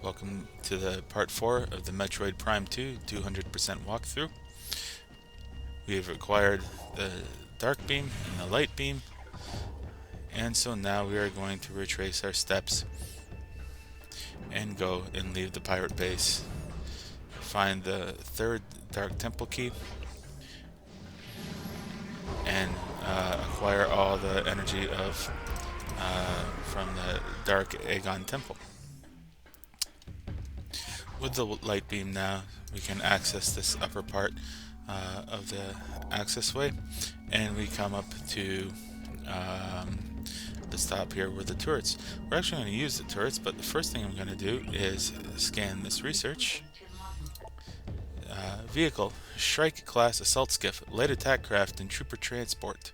Welcome to the part 4 of the Metroid Prime 2 200% walkthrough. We have acquired the dark beam and the light beam, and so now we are going to retrace our steps and go and leave the pirate base. Find the third dark temple key and acquire all the energy from the dark Aegon temple. With the light beam now, we can access this upper part of the accessway, and we come up to the stop here with the turrets. We're actually going to use the turrets, but the first thing I'm going to do is scan this research. Vehicle, Shrike class assault skiff, light attack craft, and trooper transport.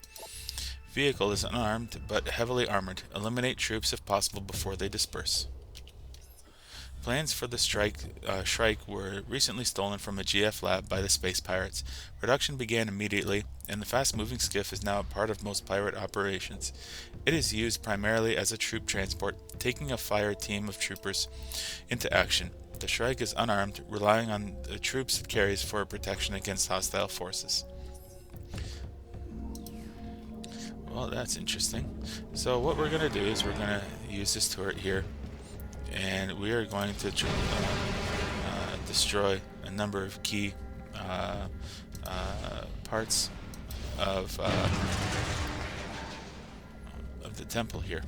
Vehicle is unarmed but heavily armored. Eliminate troops if possible before they disperse. Plans for the Shrike were recently stolen from a GF lab by the space pirates. Production began immediately, and the fast-moving skiff is now a part of most pirate operations. It is used primarily as a troop transport, taking a fire team of troopers into action. The Shrike is unarmed, relying on the troops it carries for protection against hostile forces. Well, that's interesting. So what we're going to do is we're going to use this turret here, and we are going to destroy a number of key parts of the temple here.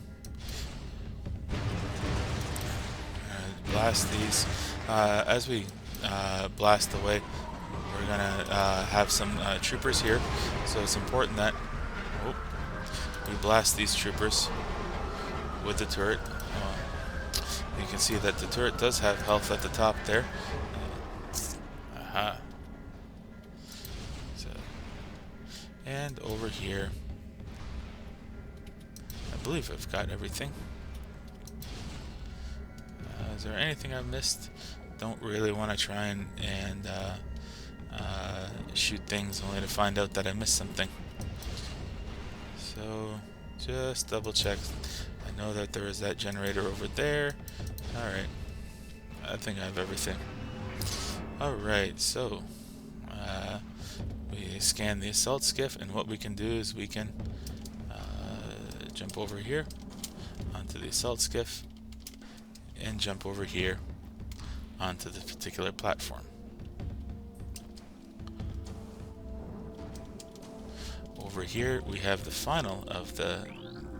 Blast these. As we blast away, we're gonna have some troopers here, so it's important that we blast these troopers with the turret. You can see that the turret does have health at the top there. Aha. So, and over here, I believe I've got everything. Is there anything I've missed? Don't really want to try and shoot things only to find out that I missed something. So just double check. I know that there is that generator over there. Alright, I think I have everything. Alright, so we scan the assault skiff, and what we can do is we can jump over here onto the assault skiff and jump over here onto the particular platform. Over here we have the final of the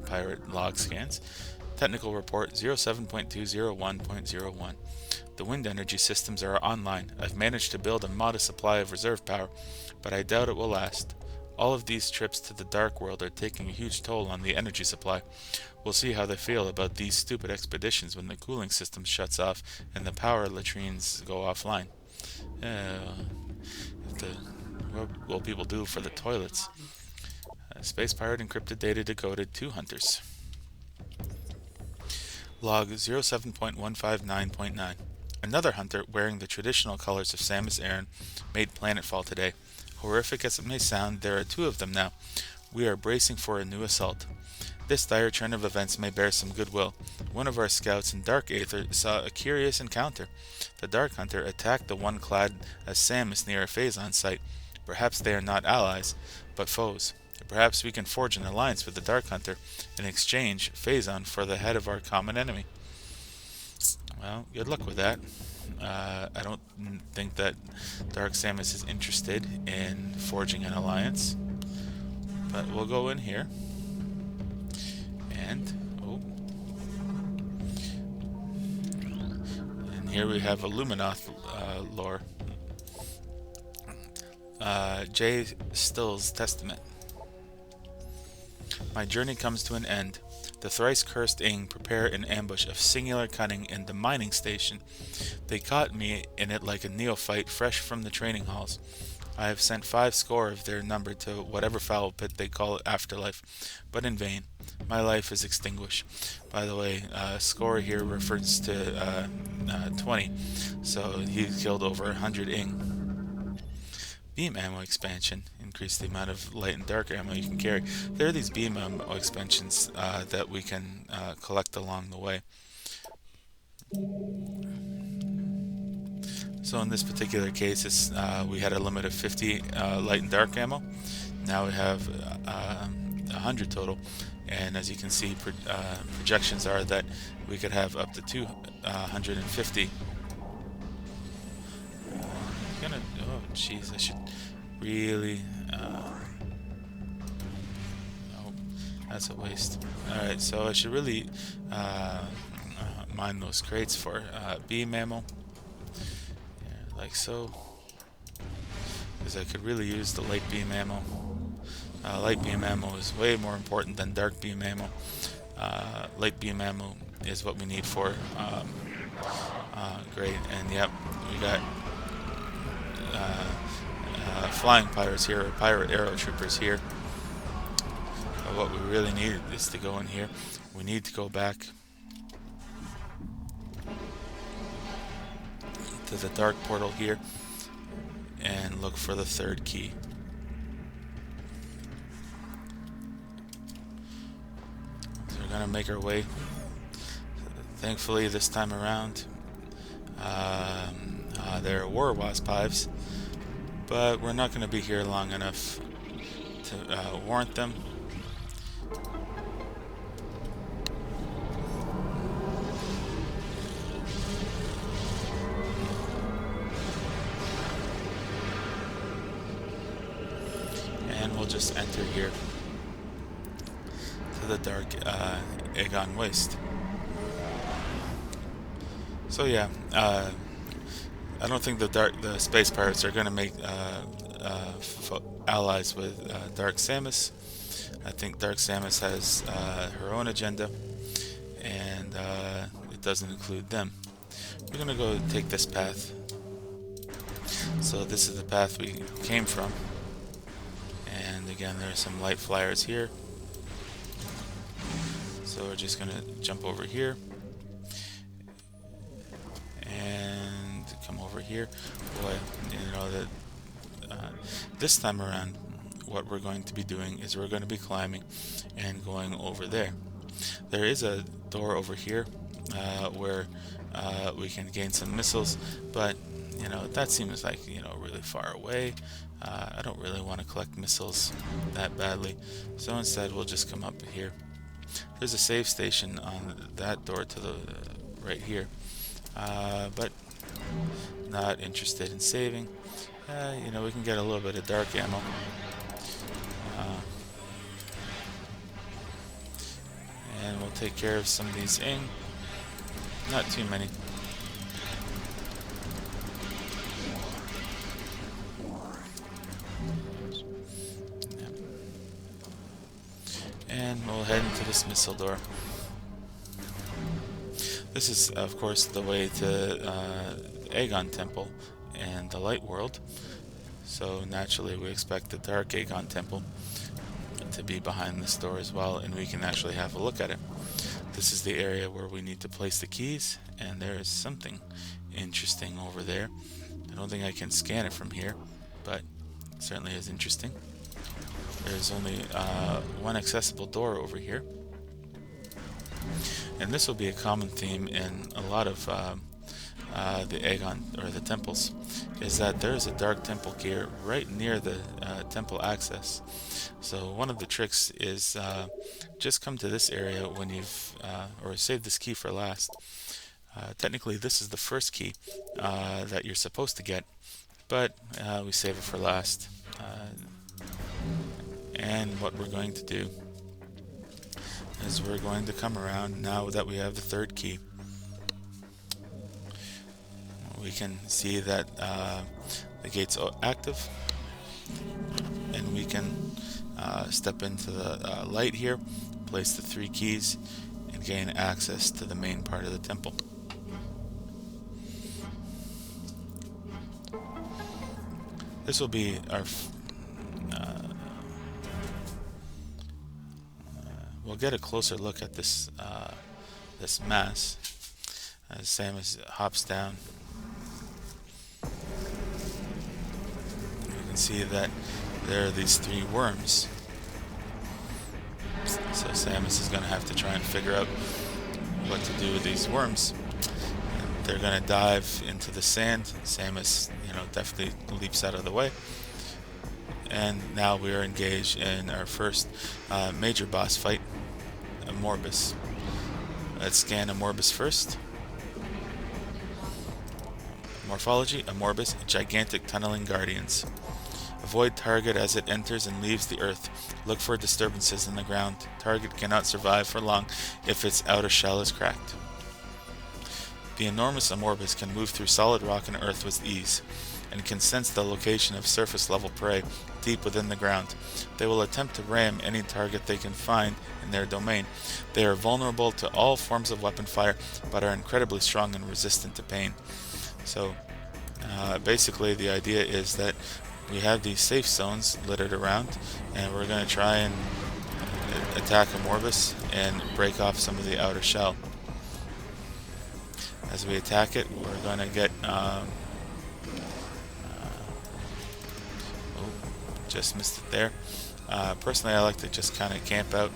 pirate log scans. Technical report 07.201.01. The wind energy systems are online. I've managed to build a modest supply of reserve power, but I doubt it will last. All of these trips to the dark world are taking a huge toll on the energy supply. We'll see how they feel about these stupid expeditions when the cooling system shuts off and the power latrines go offline. What will people do for the toilets? Space pirate encrypted data decoded 2 hunters. Log 07.159.9. Another hunter wearing the traditional colors of Samus Aran made planetfall today. Horrific as it may sound, there are 2 of them now. We are bracing for a new assault. This dire turn of events may bear some goodwill. One of our scouts in Dark Aether saw a curious encounter. The Dark Hunter attacked the one clad as Samus near a Phazon site. Perhaps they are not allies, but foes. Perhaps we can forge an alliance with the Dark Hunter and exchange Phazon for the head of our common enemy. Well, good luck with that. I don't think that Dark Samus is interested in forging an alliance. But we'll go in here. And, and here we have a Luminoth lore. J. Still's Testament. My journey comes to an end. The thrice-cursed Ing prepare an ambush of singular cunning in the mining station. They caught me in it like a neophyte fresh from the training halls. I have sent 5 score of their number to whatever foul pit they call it afterlife, but in vain. My life is extinguished. By the way, score here refers to 20, so he killed over 100 Ing. Beam ammo expansion. Increase the amount of light and dark ammo you can carry. There are these beam ammo expansions that we can collect along the way. So in this particular case, we had a limit of 50 light and dark ammo. Now we have 100 total, and as you can see, projections are that we could have up to 250. Oh jeez, I should really. Oh, that's a waste. All right, so I should really mine those crates for beam ammo, like so, because I could really use the light beam ammo. Light beam ammo is way more important than dark beam ammo. Light beam ammo is what we need for great, and yep, we got flying pirates here, or pirate arrow troopers here. But what we really need is to go in here. We need to go back to the dark portal here and look for the third key. So we're gonna make our way. Thankfully, this time around, there are war wasp hives, but we're not going to be here long enough to warrant them. And we'll just enter here to the dark Aegon Waste. So yeah, I don't think the space pirates are going to make allies with Dark Samus. I think Dark Samus has her own agenda, and it doesn't include them. We're going to go take this path. So this is the path we came from. And again, there are some light flyers here. So we're just going to jump over here. And come over here. Boy, you know that this time around, what we're going to be doing is we're going to be climbing and going over there. There is a door over here where we can gain some missiles, but you know that seems like really far away. I don't really want to collect missiles that badly, so instead we'll just come up here. There's a save station on that door to the right here. But not interested in saving. We can get a little bit of dark ammo. And we'll take care of some of these not too many. Yep. And we'll head into this missile door. This is, of course, the way to Aegon Temple and the Light World. So naturally, we expect the Dark Aegon Temple to be behind this door as well, and we can actually have a look at it. This is the area where we need to place the keys, and there is something interesting over there. I don't think I can scan it from here, but it certainly is interesting. There's only one accessible door over here. And this will be a common theme in a lot of the Aegon, or the temples, is that there is a dark temple here right near the temple access. So one of the tricks is just come to this area when you've, or save this key for last. Technically this is the first key that you're supposed to get, but we save it for last. And what we're going to do is we're going to come around now that we have the third key. We can see that the gate's active, and we can step into the light here, place the 3 keys, and gain access to the main part of the temple. This will be our we'll get a closer look at this this mass as Samus hops down. You can see that there are these 3 worms. So Samus is going to have to try and figure out what to do with these worms. And they're going to dive into the sand. Samus, definitely leaps out of the way. And now we are engaged in our first major boss fight, Morbus. Let's scan Morbus first. Morphology: Morbus, gigantic tunneling guardians. Avoid target as it enters and leaves the earth. Look for disturbances in the ground. Target cannot survive for long if its outer shell is cracked. The enormous Morbus can move through solid rock and earth with ease, and can sense the location of surface-level prey deep within the ground. They will attempt to ram any target they can find in their domain. They are vulnerable to all forms of weapon fire, but are incredibly strong and resistant to pain. So, basically the idea is that we have these safe zones littered around, and we're going to try and attack a Morbus and break off some of the outer shell. As we attack it, we're going to get just missed it there. Personally, I like to just kind of camp out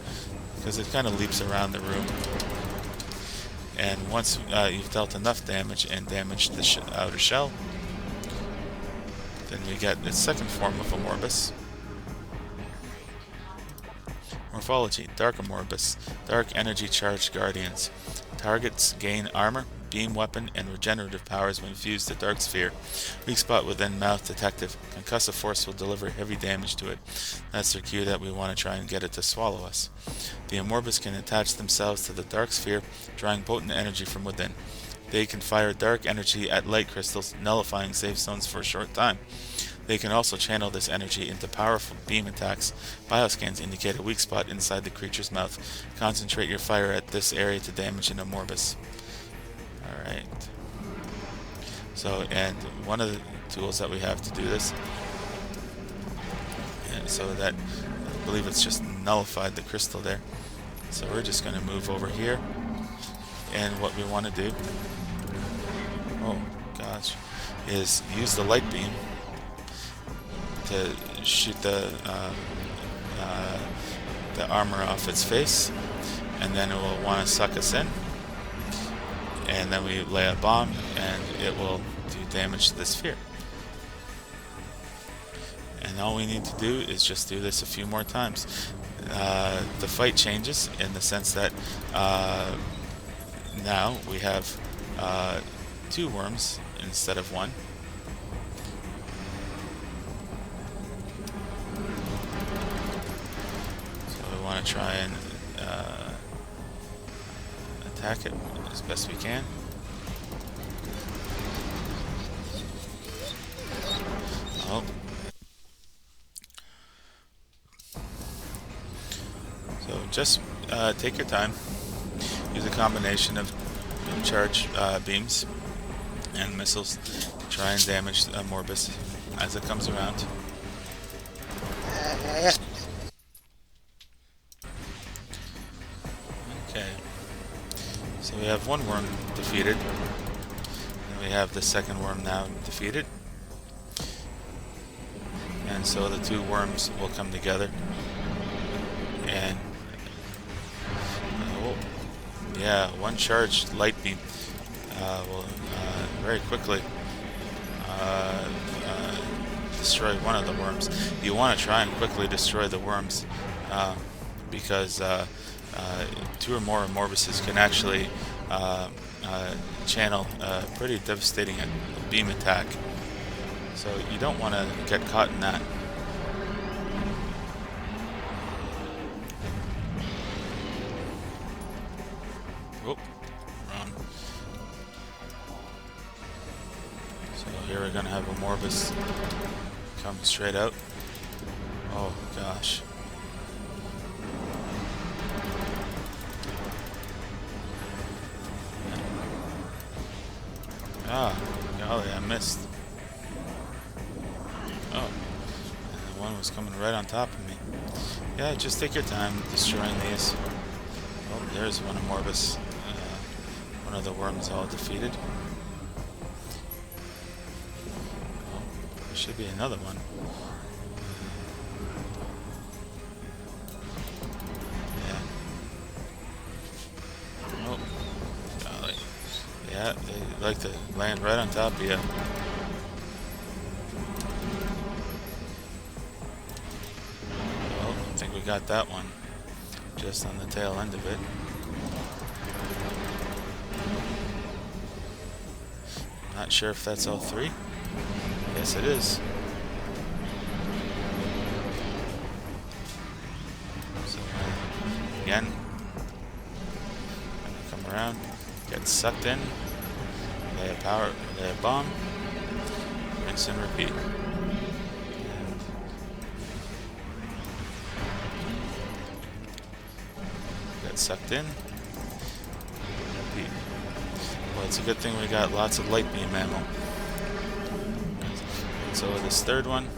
because it kind of leaps around the room. And once you've dealt enough damage and damaged the outer shell, then we get its second form of a Morbus. Morphology: Dark Morbus, dark energy charged guardians. Targets gain armor, beam weapon, and regenerative powers when fused to Dark Sphere. Weak spot within mouth detective. Concussive force will deliver heavy damage to it. That's their cue that we want to try and get it to swallow us. The Morbus can attach themselves to the Dark Sphere, drawing potent energy from within. They can fire dark energy at light crystals, nullifying safe zones for a short time. They can also channel this energy into powerful beam attacks. Bioscans indicate a weak spot inside the creature's mouth. Concentrate your fire at this area to damage an Morbus. Alright. So, and one of the tools that we have to do this, and so that, I believe it's just nullified the crystal there. So we're just going to move over here, and what we want to do, oh gosh, is use the light beam to shoot the armor off its face, and then it will want to suck us in, and then we lay a bomb and it will do damage to the sphere. And all we need to do is just do this a few more times. The fight changes in the sense that now we have 2 worms instead of 1. So we want to try and attack it as best we can. Oh. So just take your time. Use a combination of charge beams and missiles to try and damage Morbus as it comes around. Okay. So we have 1 worm defeated. And we have the second worm now defeated. And so the 2 worms will come together. And yeah, 1 charged light beam will very quickly destroy one of the worms. You want to try and quickly destroy the worms because 2 or more Morbuses can actually channel a pretty devastating beam attack. So you don't want to get caught in that. Whoop, wrong. So here we're going to have a Morbus come straight out. Oh gosh. Ah, golly, I missed. Oh, and the one was coming right on top of me. Yeah, just take your time destroying these. Oh, there's one of Morbus. One of the worms all defeated. Oh, there should be another one. Yeah. Oh, golly. Yeah, they like to land right on top of you. Oh, I think we got that one. Just on the tail end of it. Not sure if that's all three. Yes, it is. So, again, come around, get sucked in, lay a bomb, rinse and repeat. And get sucked in, repeat. Well, it's a good thing we got lots of light beam ammo. So this third one,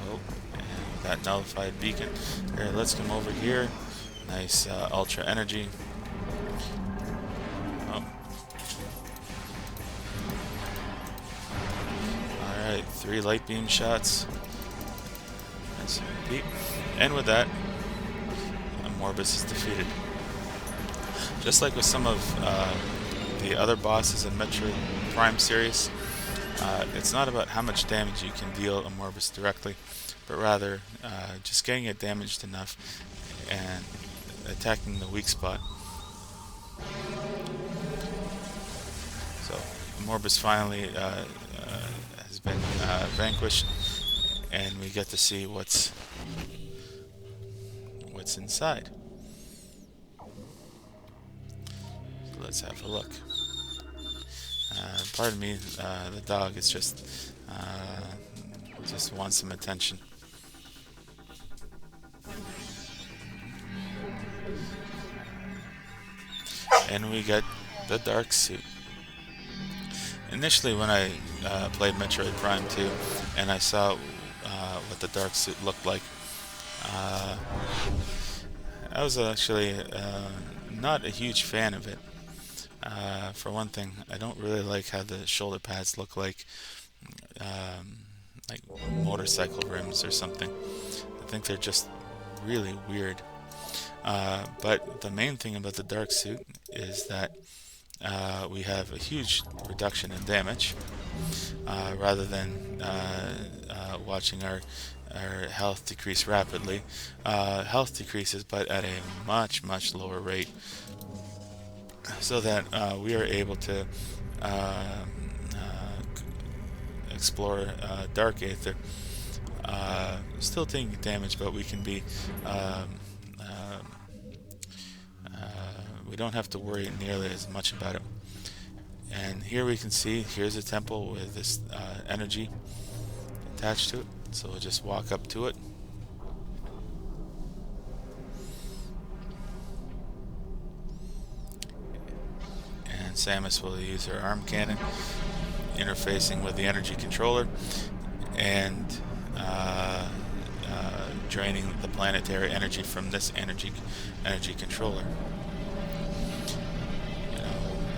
oh, and that nullified beacon. Here, let's come over here. Nice ultra energy. Oh. Alright, 3 light beam shots. Let's repeat. And with that, Morbus is defeated. Just like with some of the other bosses in Metroid Prime series, it's not about how much damage you can deal a Morbus directly, but rather just getting it damaged enough and attacking the weak spot. So Morbus finally has been vanquished, and we get to see what's inside. So let's have a look. Pardon me, the dog is just wants some attention. And we get the dark suit. Initially, when I played Metroid Prime 2 and I saw what the dark suit looked like, I was actually not a huge fan of it. For one thing, I don't really like how the shoulder pads look like motorcycle rims or something. I think they're just really weird. But the main thing about the dark suit is that we have a huge reduction in damage, rather than watching our health decrease rapidly. Health decreases, but at a much, much lower rate, so that we are able to explore Dark Aether, still taking damage, but we can be we don't have to worry nearly as much about it. And here we can see, here's a temple with this energy attached to it, so we'll just walk up to it. And Samus will use her arm cannon, interfacing with the energy controller, and draining the planetary energy from this energy controller.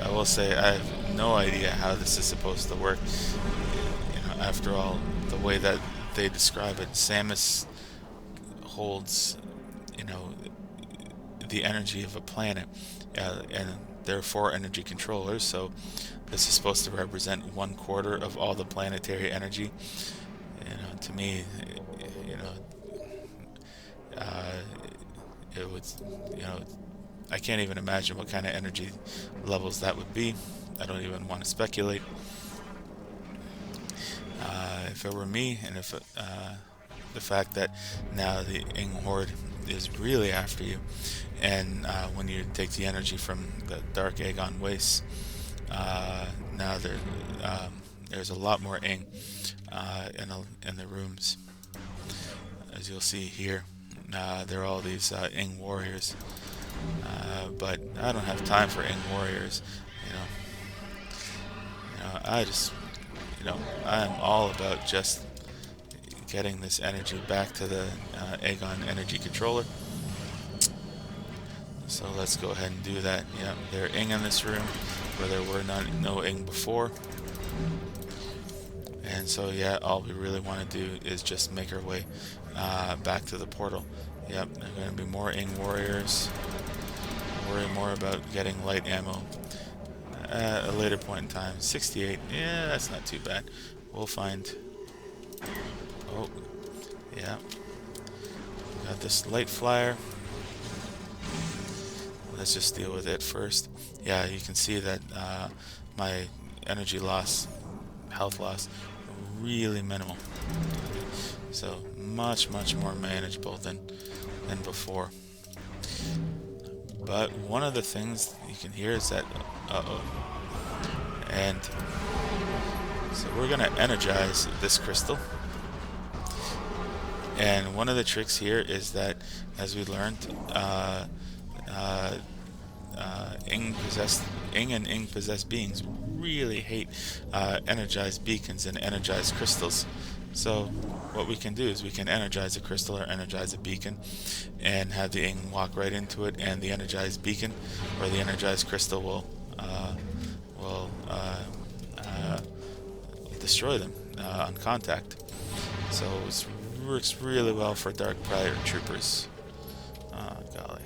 I will say I have no idea how this is supposed to work. After all, the way that they describe it, Samus holds, the energy of a planet, and there are 4 energy controllers, so this is supposed to represent 1/4 of all the planetary energy. To me, it would, I can't even imagine what kind of energy levels that would be. I don't even want to speculate. If it were me, and if the fact that now the Ing Horde is really after you, and when you take the energy from the Dark Aegon Wastes, now there's a lot more Ing in the rooms. As you'll see here, there are all these Ing warriors. But I don't have time for Ing warriors. I just, I am all about just getting this energy back to the Aegon energy controller. So let's go ahead and do that. Yeah, there are Ing in this room where there were no Ing before. And so yeah, all we really want to do is just make our way back to the portal. Yep, there are going to be more Ing warriors. Worry more about getting light ammo. at a later point in time. 68. Yeah, that's not too bad. We'll find. Oh, yeah. Got this light flyer. Let's just deal with it first. Yeah, you can see that my energy loss, health loss, really minimal. So much more manageable than before. But one of the things you can hear is that and so we're gonna energize this crystal. And one of the tricks here is that, as we learned, Ing and Ing possessed beings really hate energized beacons and energized crystals. So what we can do is we can energize a crystal or energize a beacon and have the Ing walk right into it, and the energized beacon or the energized crystal will destroy them on contact. So it works really well for Dark Prior Troopers. Golly.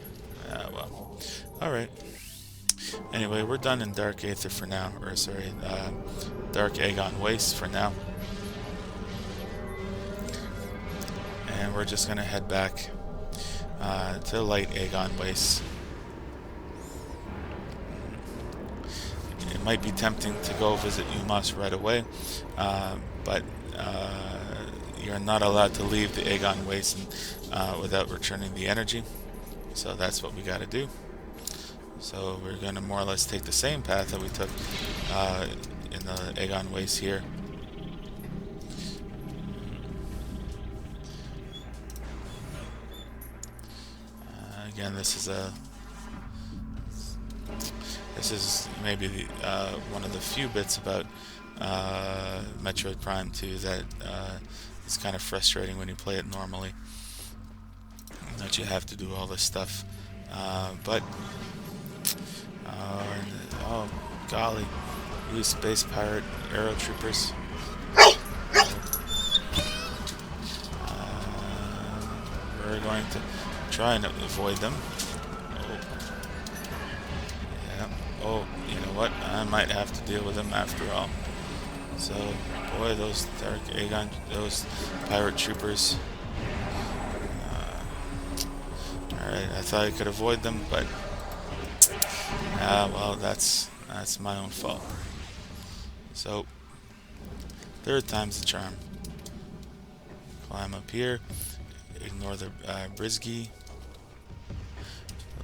Well. Alright. Anyway, we're done in Dark Aether for now. Or, sorry, Dark Aegon Waste for now. And we're just going to head back to Light Aegon Waste. It might be tempting to go visit Umos right away, but you're not allowed to leave the Aegon Waste without returning the energy. So that's what we got to do. So we're going to more or less take the same path that we took in the Aegon Waste here. Again, this is maybe one of the few bits about Metroid Prime 2 that is kind of frustrating when you play it normally, that you have to do all this stuff. Oh golly, use Space Pirate Aero Troopers. We're going to try and avoid them. Oh, you know what? I might have to deal with them after all. So, boy, those Dark Aegon, those Pirate Troopers. Alright, I thought I could avoid them, but well, that's my own fault. So, third time's the charm. Climb up here, ignore the Brisgy,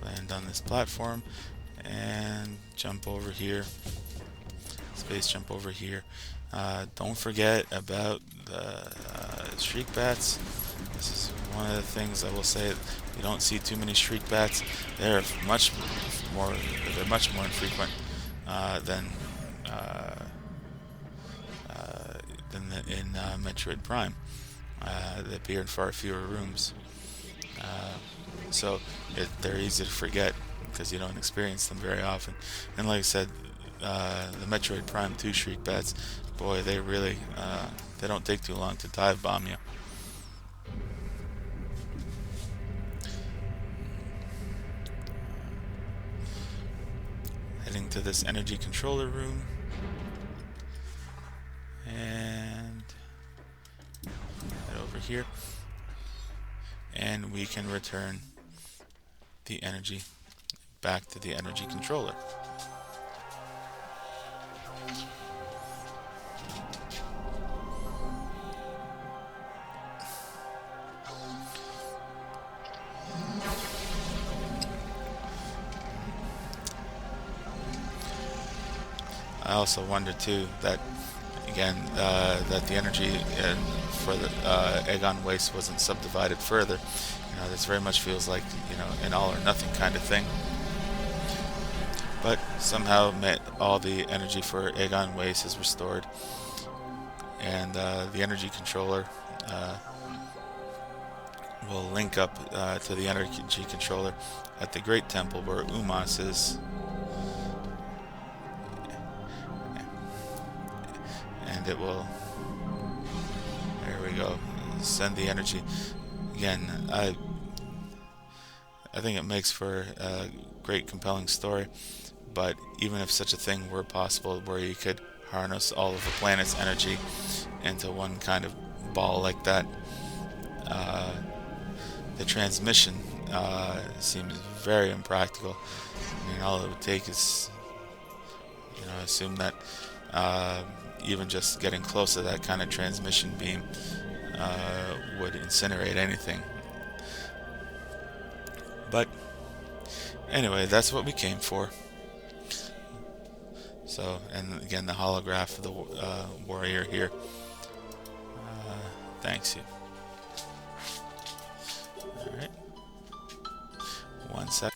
land on this platform, and jump over here. Space jump over here. Don't forget about the Shriek Bats. This is one of the things I will say. You don't see too many Shriek Bats. They're much more infrequent than in Metroid Prime. They appear in far fewer rooms. So they're easy to forget because you don't experience them very often. And like I said, the Metroid Prime 2 Shriek Bats, boy, they really they don't take too long to dive bomb you. Heading to this energy controller room, and head over here, and we can return the energy back to the energy controller. I also wonder too that, again, that the energy for the Aegon Waste wasn't subdivided further. You know, this very much feels like, you know, an all or nothing kind of thing. But somehow all the energy for Aegon Waste is restored, and the energy controller will link up to the energy controller at the Great Temple where Umos is. And it will, there we go, send the energy. Again, I think it makes for a great compelling story, but even if such a thing were possible where you could harness all of the planet's energy into one kind of ball like that, the transmission seems very impractical. I mean, all it would take is, assume that even just getting close to that kind of transmission beam would incinerate anything. But anyway, that's what we came for. So, and again, the holograph of the warrior here thanks you. Alright. One sec.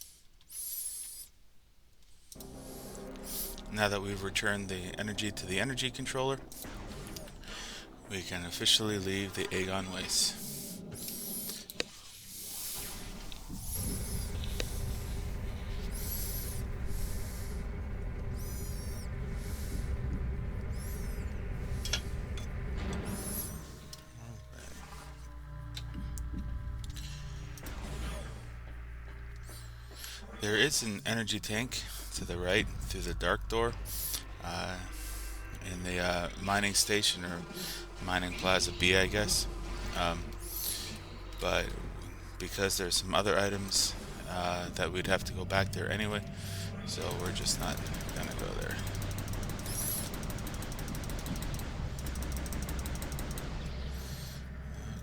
Now that we've returned the energy to the energy controller, we can officially leave the Aegon Waste. There is an energy tank to the right through the dark door in the mining station, or mining plaza B, I guess. But because there's some other items that we'd have to go back there anyway, so we're just not gonna go there.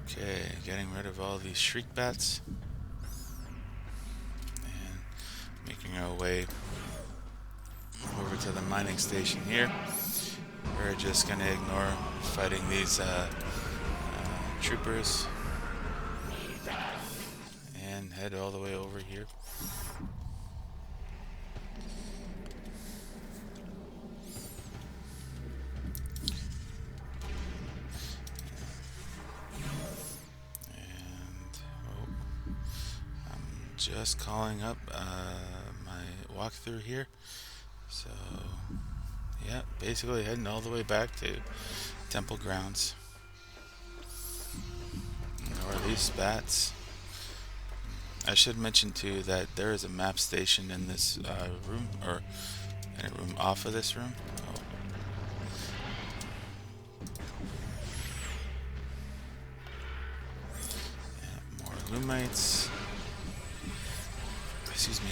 Okay, getting rid of all these shriek bats and making our way over to the mining station here. We're just gonna ignore fighting these troopers and head all the way over here. Just calling up my walkthrough here. So, yeah, basically heading all the way back to temple grounds. Or these bats. I should mention too that there is a map station in this room, or in a room off of this room. Oh. Yeah, more Lumites. Excuse me.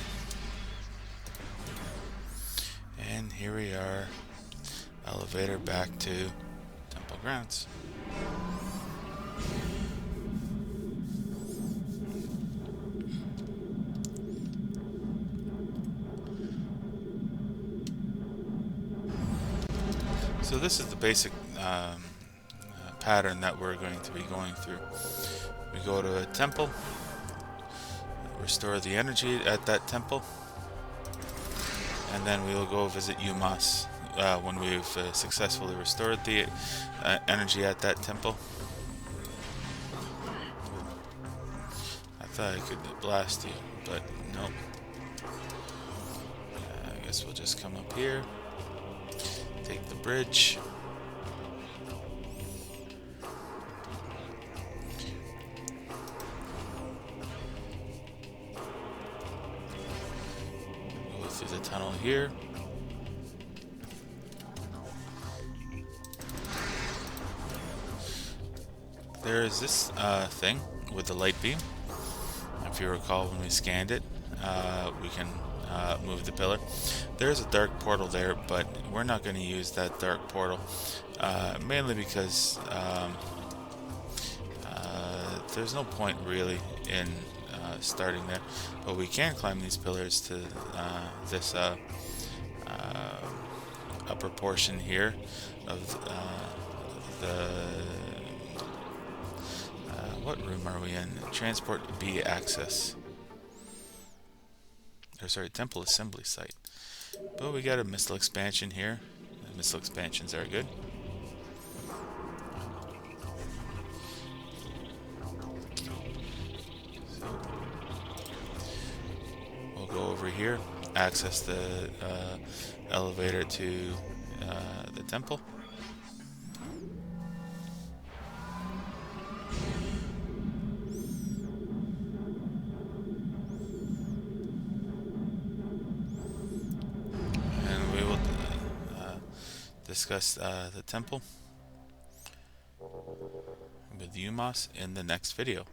And here we are, elevator back to temple grounds. So this is the basic pattern that we're going to be going through. We go to a temple, restore the energy at that temple, and then we will go visit Umas when we've successfully restored the energy at that temple. I thought I could blast you, but nope. I guess we'll just come up here, take the bridge. Through the tunnel here. There is this thing with the light beam. If you recall, when we scanned it, we can move the pillar. There's a dark portal there, but we're not going to use that dark portal, mainly because there's no point really in starting there, but we can climb these pillars to this upper portion here of the what room are we in? Transport B access. Or sorry, temple assembly site. But we got a missile expansion here. Missile expansions are good. Go over here, access the elevator to the temple. discuss the temple with Umos in the next video.